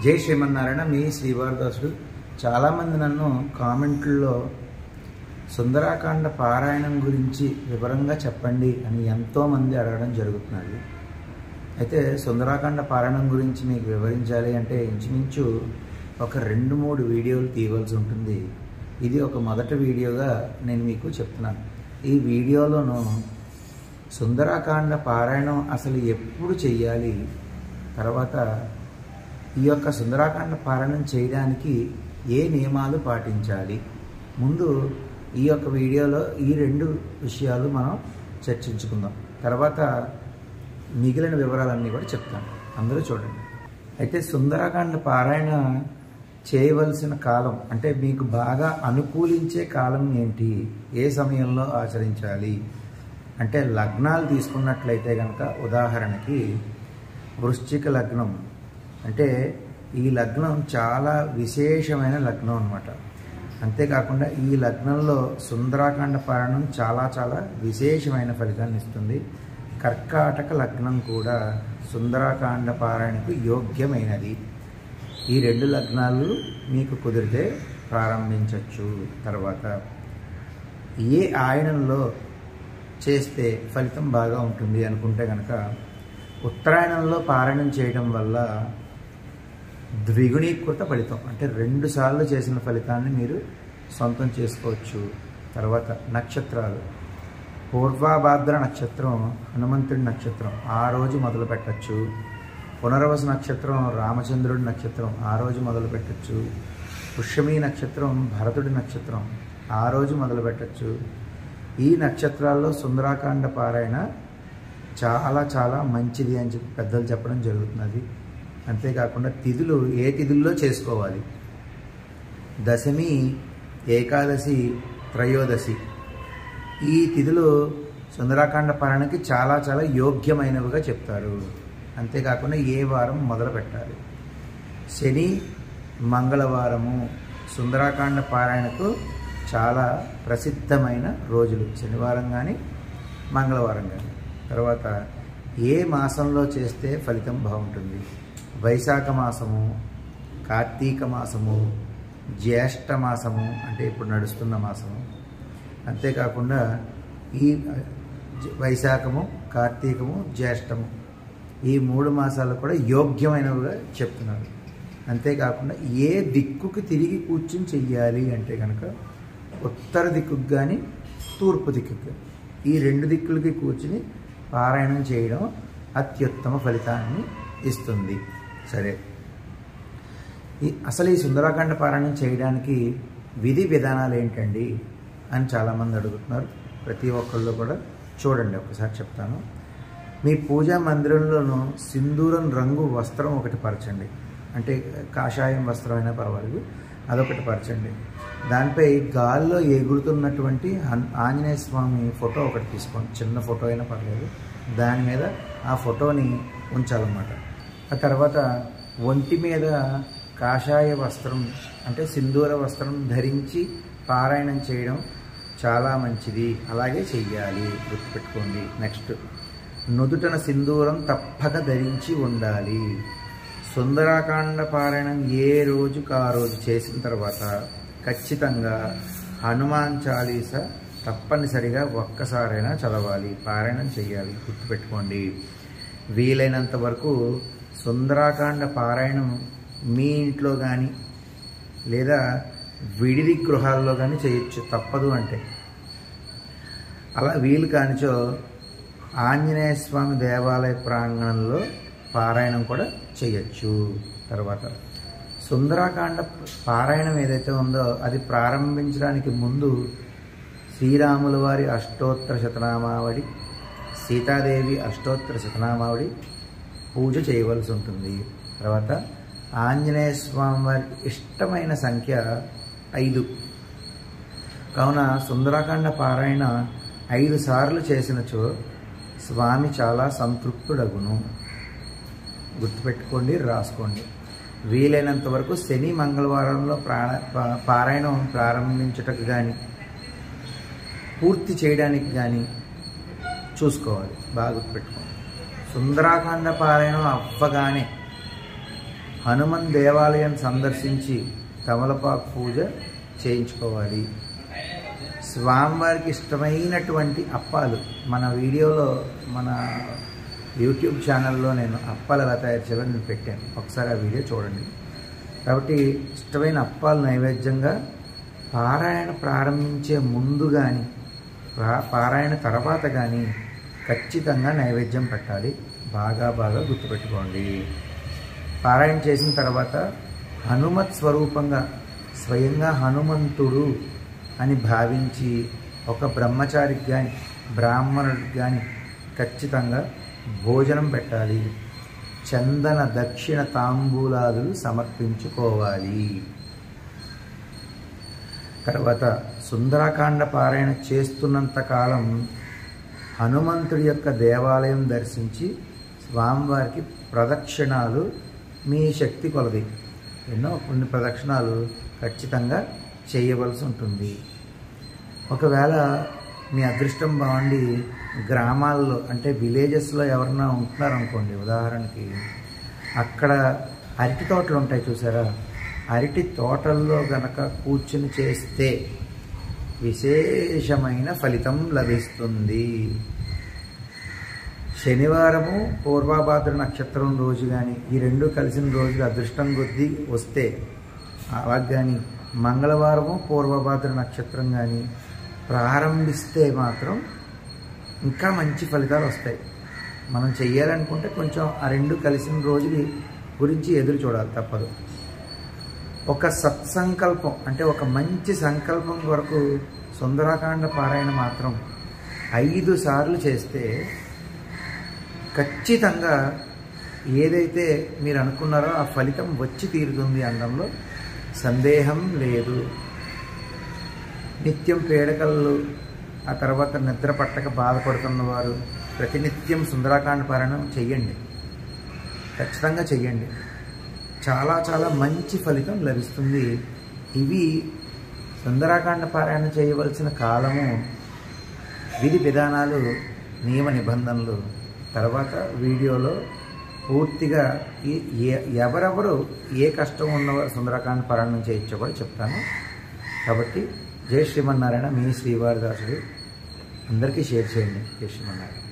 జై శ్రీమన్నారాయణ. మీ శ్రీవారదాసుడు. చాలామంది నన్ను కామెంట్లలో సుందరాకాండ పారాయణం గురించి వివరంగా చెప్పండి అని ఎంతోమంది అడగడం జరుగుతున్నది. అయితే సుందరాకాండ పారాయణం గురించి మీకు వివరించాలి అంటే ఇంచుమించు ఒక 2-3 వీడియోలు తీయవలసి ఉంటుంది. ఇది ఒక మొదటి వీడియోగా నేను మీకు చెప్తున్నాను. ఈ వీడియోలోనూ సుందరాకాండ పారాయణం అసలు ఎప్పుడు చెయ్యాలి, తర్వాత ఈ యొక్క సుందరాకాండ పారాయణం చేయడానికి ఏ నియమాలు పాటించాలి, ముందు ఈ యొక్క వీడియోలో ఈ 2 విషయాలు మనం చర్చించుకుందాం. తర్వాత మిగిలిన వివరాలన్నీ కూడా చెప్తాను, అందరూ చూడండి. అయితే సుందరాకాండ పారాయణ చేయవలసిన కాలం అంటే మీకు బాగా అనుకూలించే కాలం ఏంటి, ఏ సమయంలో ఆచరించాలి అంటే లగ్నాలు తీసుకున్నట్లయితే కనుక ఉదాహరణకి వృశ్చిక లగ్నం అంటే ఈ లగ్నం చాలా విశేషమైన లగ్నం అన్నమాట. అంతేకాకుండా ఈ లగ్నంలో సుందరాకాండ పారాయణం చాలా విశేషమైన ఫలితాన్ని ఇస్తుంది. కర్కాటక లగ్నం కూడా సుందరాకాండ పారాయణకు యోగ్యమైనది. ఈ 2 లగ్నాలు మీకు కుదిరితే ప్రారంభించవచ్చు. తర్వాత ఏ ఆయనంలో చేస్తే ఫలితం బాగా ఉంటుంది అనుకుంటే కనుక ఉత్తరాయణంలో పారాయణం చేయడం వల్ల ద్విగుణీకృత ఫలితం అంటే 2 సార్లు చేసిన ఫలితాన్ని మీరు సొంతం చేసుకోవచ్చు. తర్వాత నక్షత్రాలు, పూర్వాభాద్ర నక్షత్రం హనుమంతుడి నక్షత్రం, ఆ రోజు మొదలు పెట్టచ్చు. పునర్వసు నక్షత్రం రామచంద్రుడి నక్షత్రం, ఆ రోజు మొదలు పెట్టచ్చు. పుష్యమి నక్షత్రం భరతుడి నక్షత్రం, ఆ రోజు మొదలు పెట్టచ్చు. ఈ నక్షత్రాల్లో సుందరాకాండ పారాయణ చాలా మంచిది అని చెప్పి పెద్దలు చెప్పడం జరుగుతున్నది. అంతేకాకుండా తిథులు ఏ తిథుల్లో చేసుకోవాలి, దశమి, ఏకాదశి, త్రయోదశి, ఈ తిథులు సుందరాకాండ పారాయణకి చాలా యోగ్యమైనవిగా చెప్తారు. అంతేకాకుండా ఏ వారం మొదలు పెట్టాలి, శని, మంగళవారము సుందరాకాండ పారాయణకు చాలా ప్రసిద్ధమైన రోజులు, శనివారం కానీ మంగళవారం కానీ. తర్వాత ఏ మాసంలో చేస్తే ఫలితం బాగుంటుంది, వైశాఖ మాసము, కార్తీక మాసము, జ్యేష్ఠ మాసము అంటే ఇప్పుడు నడుస్తున్న మాసము. అంతేకాకుండా ఈ వైశాఖము, కార్తీకము, జ్యేష్ఠము ఈ 3 మాసాలు కూడా యోగ్యమైనవిగా చెప్తున్నారు. అంతేకాకుండా ఏ దిక్కుకి తిరిగి కూర్చుని చెయ్యాలి అంటే కనుక ఉత్తర దిక్కుకు కానీ తూర్పు దిక్కుకు, ఈ 2 దిక్కులకి కూర్చుని పారాయణం చేయడం అత్యుత్తమ ఫలితాన్ని ఇస్తుంది. సరే, అసలు ఈ సుందరాకాండ పారాయణం చేయడానికి విధి విధానాలు ఏంటండి అని చాలామంది అడుగుతున్నారు. ప్రతి ఒక్కళ్ళు కూడా చూడండి, ఒకసారి చెప్తాను. మీ పూజా మందిరంలోనూ సింధూరం రంగు వస్త్రం ఒకటి పరచండి, అంటే కాషాయం వస్త్రం అయినా పర్వాలేదు, అదొకటి పరచండి. దానిపై గాల్లో ఎగురుతున్నటువంటి ఆంజనేయ స్వామి ఫోటో ఒకటి తీసుకోండి, చిన్న ఫోటో అయినా పర్లేదు, దాని మీద ఆ ఫోటోని ఉంచాలన్నమాట. ఆ తర్వాత ఒంటి మీద కాషాయ వస్త్రం అంటే సింధూర వస్త్రం ధరించి పారాయణం చేయడం చాలా మంచిది, అలాగే చెయ్యాలి, గుర్తుపెట్టుకోండి. నెక్స్ట్, నుదుటన సింధూరం తప్పక ధరించి ఉండాలి. సుందరాకాండ పారాయణం ఏ రోజుకు ఆ రోజు చేసిన తర్వాత ఖచ్చితంగా హనుమాన్ చాలీస తప్పనిసరిగా ఒక్కసారైనా చదవాలి, పారాయణం చేయాలి, గుర్తుపెట్టుకోండి. వీలైనంత వరకు సుందరాకాండ పారాయణం మీ ఇంట్లో కానీ లేదా విడిది గృహాల్లో కానీ చేయొచ్చు, తప్పదు అంటే. అలా వీలు కానిచో ఆంజనేయ స్వామి దేవాలయ ప్రాంగణంలో పారాయణం కూడా చేయొచ్చు. తర్వాత సుందరాకాండ పారాయణం ఏదైతే ఉందో అది ప్రారంభించడానికి ముందు శ్రీరాముల వారి అష్టోత్తర శతనామావళి, సీతాదేవి అష్టోత్తర శతనామావళి పూజ చేయవలసి ఉంటుంది. తర్వాత ఆంజనేయ స్వామి వారికి ఇష్టమైన సంఖ్య 5. కావున సుందరాకాండ పారాయణ 5 సార్లు చేసినచో స్వామి చాలా సంతృప్తుడగును, గుర్తుపెట్టుకోండి, రాసుకోండి. వీలైనంత వరకు శని మంగళవారంలో పారాయణం ప్రారంభించుటకు కానీ పూర్తి చేయడానికి కానీ చూసుకోవాలి, బాగా గుర్తుపెట్టుకోండి. సుందరాకాండ పారాయణం అవ్వగానే హనుమాన్ దేవాలయం సందర్శించి తమలపాకు పూజ చేయించుకోవాలి. స్వామివారికి ఇష్టమైనటువంటి అప్పాలు మన వీడియోలో, మన యూట్యూబ్ ఛానల్లో నేను అప్పాలు ఎలా తయారు చేయాలని నేను పెట్టాను, ఒకసారి ఆ వీడియో చూడండి. కాబట్టి ఇష్టమైన అప్పాలు నైవేద్యంగా పారాయణ ప్రారంభించే ముందు కానీ పారాయణ తర్వాత కానీ ఖచ్చితంగా నైవేద్యం పెట్టాలి. బాగా గుర్తుపెట్టుకోండి. పారాయణ చేసిన తర్వాత హనుమత్ స్వరూపంగా స్వయంగా హనుమంతుడు అని భావించి ఒక బ్రహ్మచారికి కానీ బ్రాహ్మణుడికి కానీ ఖచ్చితంగా భోజనం పెట్టాలి. చందన దక్షిణ తాంబూలాలు సమర్పించుకోవాలి. తర్వాత సుందరకాండ పారాయణ చేస్తున్నంత కాలం హనుమంతుడి యొక్క దేవాలయం దర్శించి స్వామివారికి ప్రదక్షిణాలు మీ శక్తి కొలది ఎన్నో కొన్ని ప్రదక్షిణాలు ఖచ్చితంగా చేయవలసి ఉంటుంది. ఒకవేళ మీ అదృష్టం బాగుండి గ్రామాల్లో అంటే విలేజెస్లో ఎవరన్నా ఉంటున్నారనుకోండి, ఉదాహరణకి అక్కడ అరటి తోటలు ఉంటాయి చూసారా, అరటి తోటల్లో గనక కూర్చుని చేస్తే విశేషమైన ఫలితం లభిస్తుంది. శనివారము పూర్వభాద్ర నక్షత్రం రోజు కానీ ఈ రెండు కలిసిన రోజు అదృష్టం కొద్దీ వస్తే అలా కానీ మంగళవారము పూర్వభాద్ర నక్షత్రం కానీ ప్రారంభిస్తే మాత్రం ఇంకా మంచి ఫలితాలు వస్తాయి. మనం చెయ్యాలనుకుంటే కొంచెం ఆ రెండు కలిసిన రోజుని గురించి ఎదురు చూడాలి, తప్పదు. ఒక సత్సంకల్పం అంటే ఒక మంచి సంకల్పం వరకు సుందరకాండ పారాయణ మాత్రం 5 సార్లు చేస్తే ఖచ్చితంగా ఏదైతే మీరు అనుకున్నారో ఆ ఫలితం వచ్చి తీరుతుంది అనడంలో సందేహం లేదు. నిత్యం పీడకలు ఆ తర్వాత నిద్ర పట్టక బాధపడుతున్న వారు ప్రతినిత్యం సుందరకాండ పారాయణం చెయ్యండి, ఖచ్చితంగా చెయ్యండి. చాలా మంచి ఫలితం లభిస్తుంది. ఇవి సుందరకాండ పారాయణ చేయవలసిన కాలము, విధి విధానాలు, నియమ నిబంధనలు తర్వాత వీడియోలో పూర్తిగా ఎవరెవరు ఏ కష్టం ఉన్నవారు సుందరకాండ పారాయణం చేయొచ్చో కూడా చెప్తాను. కాబట్టి జై శ్రీమన్నారాయణ, మీ శ్రీవారిదాసుడు. అందరికీ షేర్ చేయండి. జై శ్రీమన్నారాయణ.